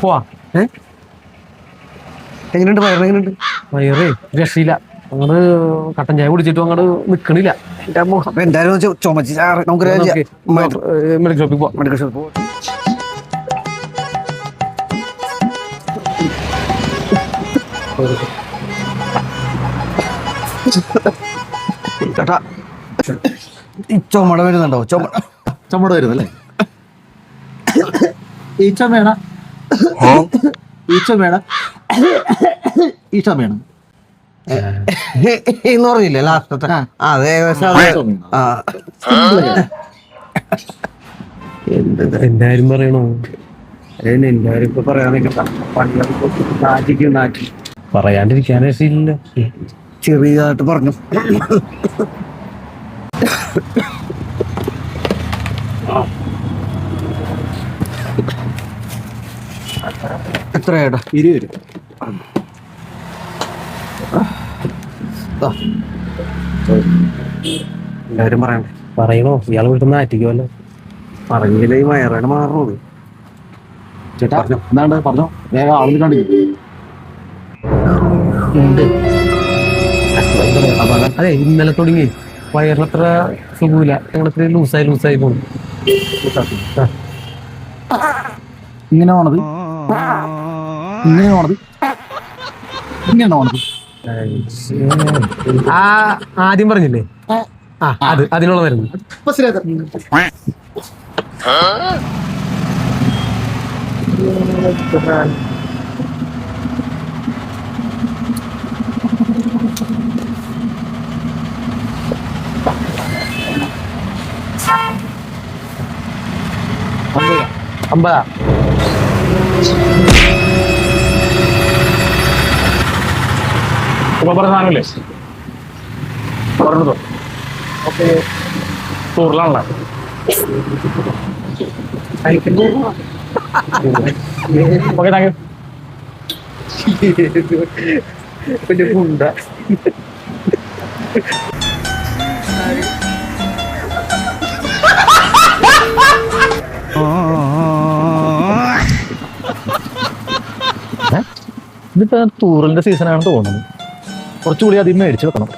പോവാ. എങ്ങനെയുണ്ട് വയറെങ്ങനെയുണ്ട്? വയറേ രക്ഷയില്ല. അങ്ങോട്ട് കട്ടൻ ചായ കുടിച്ചിട്ടും അങ്ങോട്ട് നിക്കണില്ല. അപ്പൊ എന്തായാലും ചുമച്ച് നമുക്ക് മെഡിക്കൽ ഷോപ്പിൽ പോവാം. മെഡിക്കൽ ഷോപ്പ് ചേട്ടാ, ഈ ചുമട വരുന്നുണ്ടോ? ചുമട വരുന്നല്ലേ? ഈ ചുമേണ എന്ന് പറഞ്ഞില്ലേ ലാസ്റ്റത്തെ? അതെ, ഏകദേശം. എന്തായാലും പറയണോ? എല്ലാരും ഇപ്പൊ പറയാൻ നാറ്റി പറയാണ്ടിരിക്കാൻ രക്ഷയില്ല. ചെറിയതായിട്ട് പറഞ്ഞു. എത്രയാടാ? 20 രൂപ. എല്ലാരും പറയണ്ടേ? പറയണോ? ഇയാളെ വീട്ടിൽ നിന്ന് ആറ്റിക്കുമല്ലോ. പറഞ്ഞില്ലേ ഈ വയറാണ് മാറുന്നത്. ചേട്ടാ എന്താണ്ട് പറഞ്ഞോ, വേഗം ആളിൽ കാണിക്കും. അതെ, ഇന്നലെ തുടങ്ങി വയറിനത്ര സുഖമില്ല. ഞങ്ങളത്ര ലൂസായി പോകുന്നു. ഇങ്ങനെ പോണത് ആദ്യം പറഞ്ഞില്ലേ, അതിനുള്ള മരുന്ന്. അമ്പതാ? സാധനമില്ലേ പറഞ്ഞോ? ഓക്കെ, ടൂറിലാണല്ലോ. Okay, thank you. ഫുണ്ട ഇതിപ്പോ ടൂറിന്റെ സീസൺ ആണെന്ന് തോന്നുന്നു. കുറച്ചുകൂടി അധികം മേടിച്ചു വെക്കണം.